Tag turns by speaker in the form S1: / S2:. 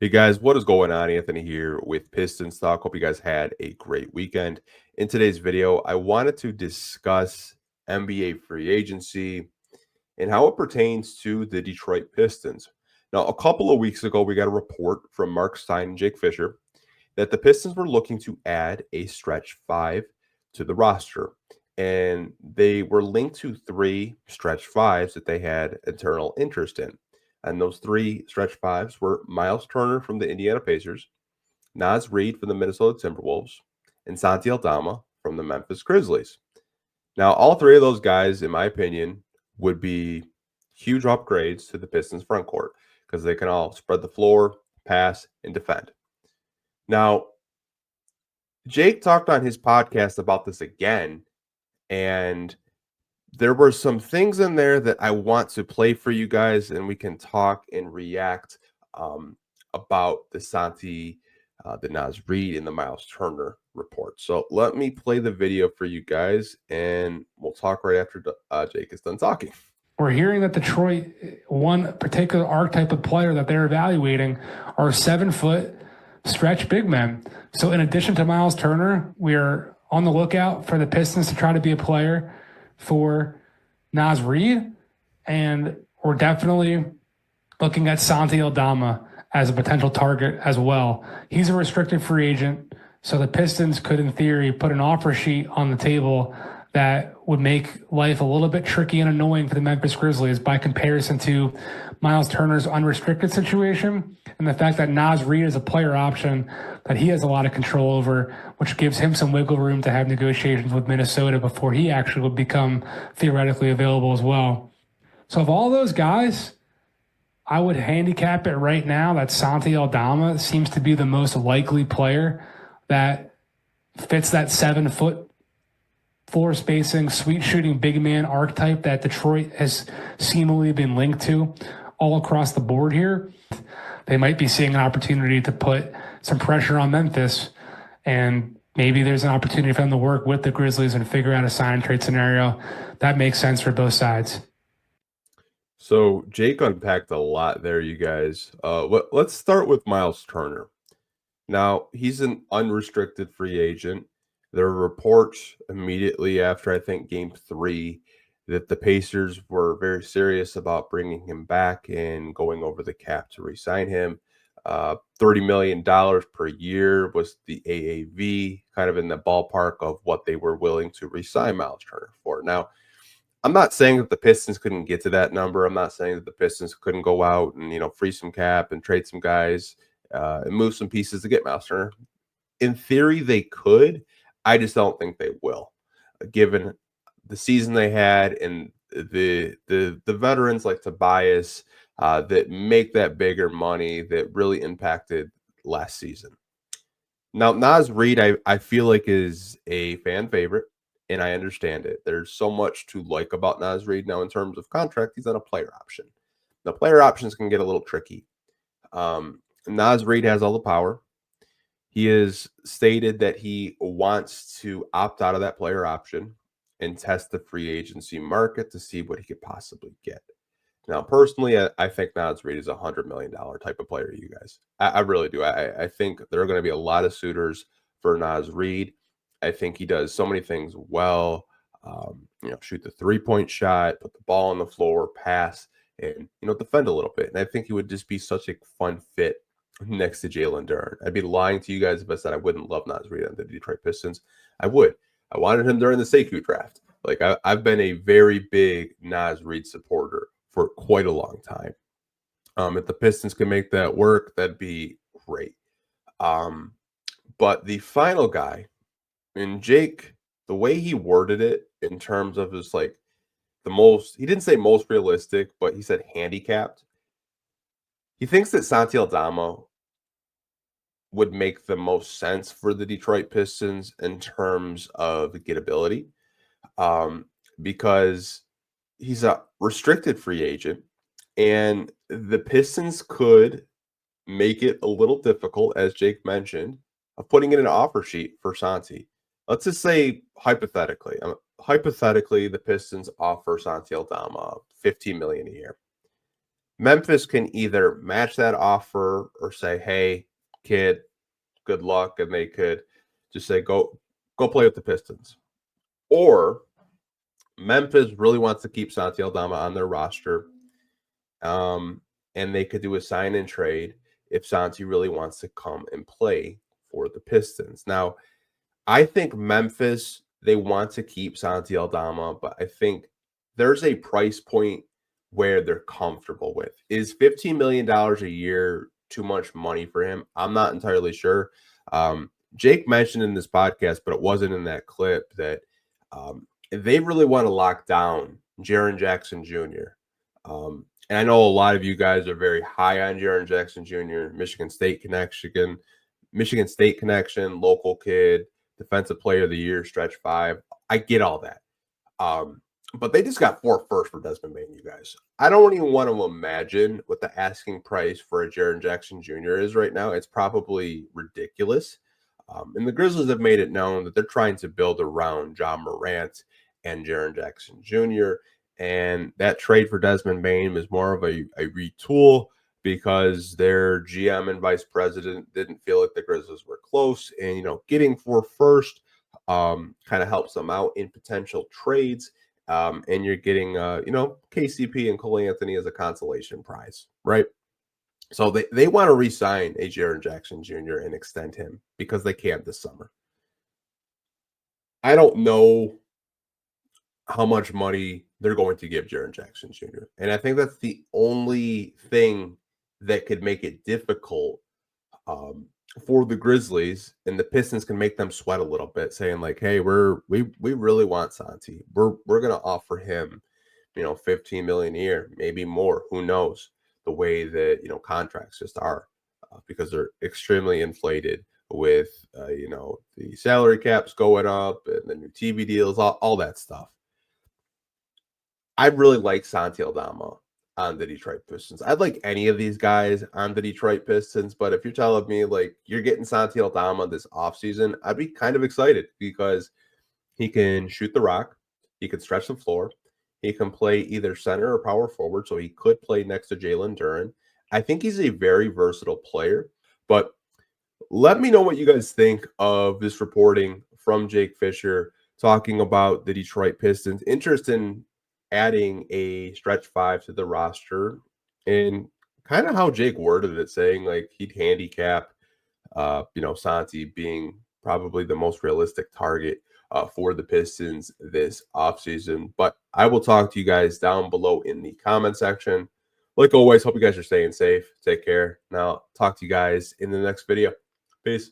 S1: Hey guys, what is going on? Anthony here with Pistons Talk. Hope you guys had a great weekend. In today's video, I wanted to discuss NBA free agency and how it pertains to the Detroit Pistons. Now, a couple of weeks ago, we got a report from Mark Stein and Jake Fischer that the Pistons were looking to add a stretch five to the roster. And they were linked to three stretch fives that they had internal interest in. And those three stretch fives were Miles Turner from the Indiana Pacers, Naz Reid from the Minnesota Timberwolves, and Santi Aldama from the Memphis Grizzlies. Now, all three of those guys, in my opinion, would be huge upgrades to the Pistons front court because they can all spread the floor, pass, and defend. Now, Jake talked on his podcast about this again, and there were some things in there that I want to play for you guys, and we can talk and react about the Santi, the Naz Reid, and the Miles Turner report. So let me play the video for you guys, and we'll talk right after Jake is done talking.
S2: We're hearing that Detroit, one particular archetype of player that they're evaluating are 7-foot stretch big men. So in addition to Miles Turner, we're on the lookout for the Pistons to try to be a player for Naz Reid, and we're definitely looking at Santi Aldama as a potential target as well. He's a restricted free agent, so the Pistons could, in theory, put an offer sheet on the table that would make life a little bit tricky and annoying for the Memphis Grizzlies by comparison to Miles Turner's unrestricted situation and the fact that Naz Reid is a player option that he has a lot of control over, which gives him some wiggle room to have negotiations with Minnesota before he actually would become theoretically available as well. So of all those guys, I would handicap it right now that Santi Aldama seems to be the most likely player that fits that 7-foot floor spacing, sweet shooting big man archetype that Detroit has seemingly been linked to all across the board here. They might be seeing an opportunity to put some pressure on Memphis, and maybe there's an opportunity for them to work with the Grizzlies and figure out a sign and trade scenario that makes sense for both sides.
S1: So Jake unpacked a lot there, you guys. Let's start with Miles Turner. Now, he's an unrestricted free agent. There were reports immediately after, I think, Game 3 that the Pacers were very serious about bringing him back and going over the cap to re-sign him. $30 million per year was the AAV, kind of in the ballpark of what they were willing to re-sign Miles Turner for. Now, I'm not saying that the Pistons couldn't get to that number. I'm not saying that the Pistons couldn't go out and, free some cap and trade some guys and move some pieces to get Miles Turner. In theory, they could. I just don't think they will, given the season they had and the veterans like Tobias that make that bigger money that really impacted last season. Now, Naz Reid, I feel like is a fan favorite, and I understand it. There's so much to like about Naz Reid now in terms of contract. He's on a player option. The player options can get a little tricky. Naz Reid has all the power. He has stated that he wants to opt out of that player option and test the free agency market to see what he could possibly get. Now, personally, I think Naz Reid is a $100 million type of player, you guys. I really do. I think there are going to be a lot of suitors for Naz Reid. I think he does so many things well. Shoot the three-point shot, put the ball on the floor, pass, and, defend a little bit. And I think he would just be such a fun fit next to Jalen Duren. I'd be lying to you guys if I said I wouldn't love Naz Reid on the Detroit Pistons. I would. I wanted him during the Sekou draft. Like, I've been a very big Naz Reid supporter for quite a long time. If the Pistons can make that work, that'd be great. But the final guy, and Jake, the way he worded it in terms of his he didn't say most realistic, but he said handicapped. He thinks that Santi Aldama would make the most sense for the Detroit Pistons in terms of gettability, because he's a restricted free agent, and the Pistons could make it a little difficult, as Jake mentioned, of putting in an offer sheet for Santi. Let's just say hypothetically, the Pistons offer Santi Aldama $15 million a year. Memphis can either match that offer or say, "Hey, kid, good luck," and they could just say, "Go play with the Pistons." Or Memphis really wants to keep Santi Aldama on their roster, um, and they could do a sign and trade if Santi really wants to come and play for the Pistons. Now, I think Memphis, they want to keep Santi Aldama, but I think there's a price point where they're comfortable with. Is $15 million a year too much money for him? I'm not entirely sure. Jake mentioned in this podcast, but it wasn't in that clip, that they really want to lock down Jaren Jackson Jr. And I know a lot of you guys are very high on Jaren Jackson Jr., Michigan State connection, local kid, defensive player of the year, stretch five. I get all that. But they just got 4 firsts for Desmond Bain, you guys. I don't even want to imagine what the asking price for a Jaren Jackson Jr. is right now. It's probably ridiculous. And the Grizzlies have made it known that they're trying to build around John Morant and Jaren Jackson Jr. And that trade for Desmond Bain is more of a retool because their GM and vice president didn't feel like the Grizzlies were close. And, getting 4 first kind of helps them out in potential trades. And you're getting, KCP and Cole Anthony as a consolation prize, right? So they want to re-sign a Jaren Jackson Jr. and extend him because they can this summer. I don't know how much money they're going to give Jaren Jackson Jr. And I think that's the only thing that could make it difficult for the Grizzlies, and the Pistons can make them sweat a little bit, saying like, "Hey, we really want Santi. We're going to offer him, 15 million a year, maybe more. Who knows?" The way that contracts just are, because they're extremely inflated with the salary caps going up and the new TV deals, all that stuff. I really like Santi Aldama on the Detroit Pistons. I'd like any of these guys on the Detroit Pistons, but if you're telling me like you're getting Santi Aldama this offseason, I'd be kind of excited because he can shoot the rock, he can stretch the floor, he can play either center or power forward, so he could play next to Jalen Duren. I think he's a very versatile player, but let me know what you guys think of this reporting from Jake Fischer talking about the Detroit Pistons' interest in adding a stretch 5 to the roster, and kind of how Jake worded it, saying like he'd handicap, Santi being probably the most realistic target for the Pistons this offseason. But I will talk to you guys down below in the comment section. Like always, hope you guys are staying safe. Take care. Now, talk to you guys in the next video. Peace.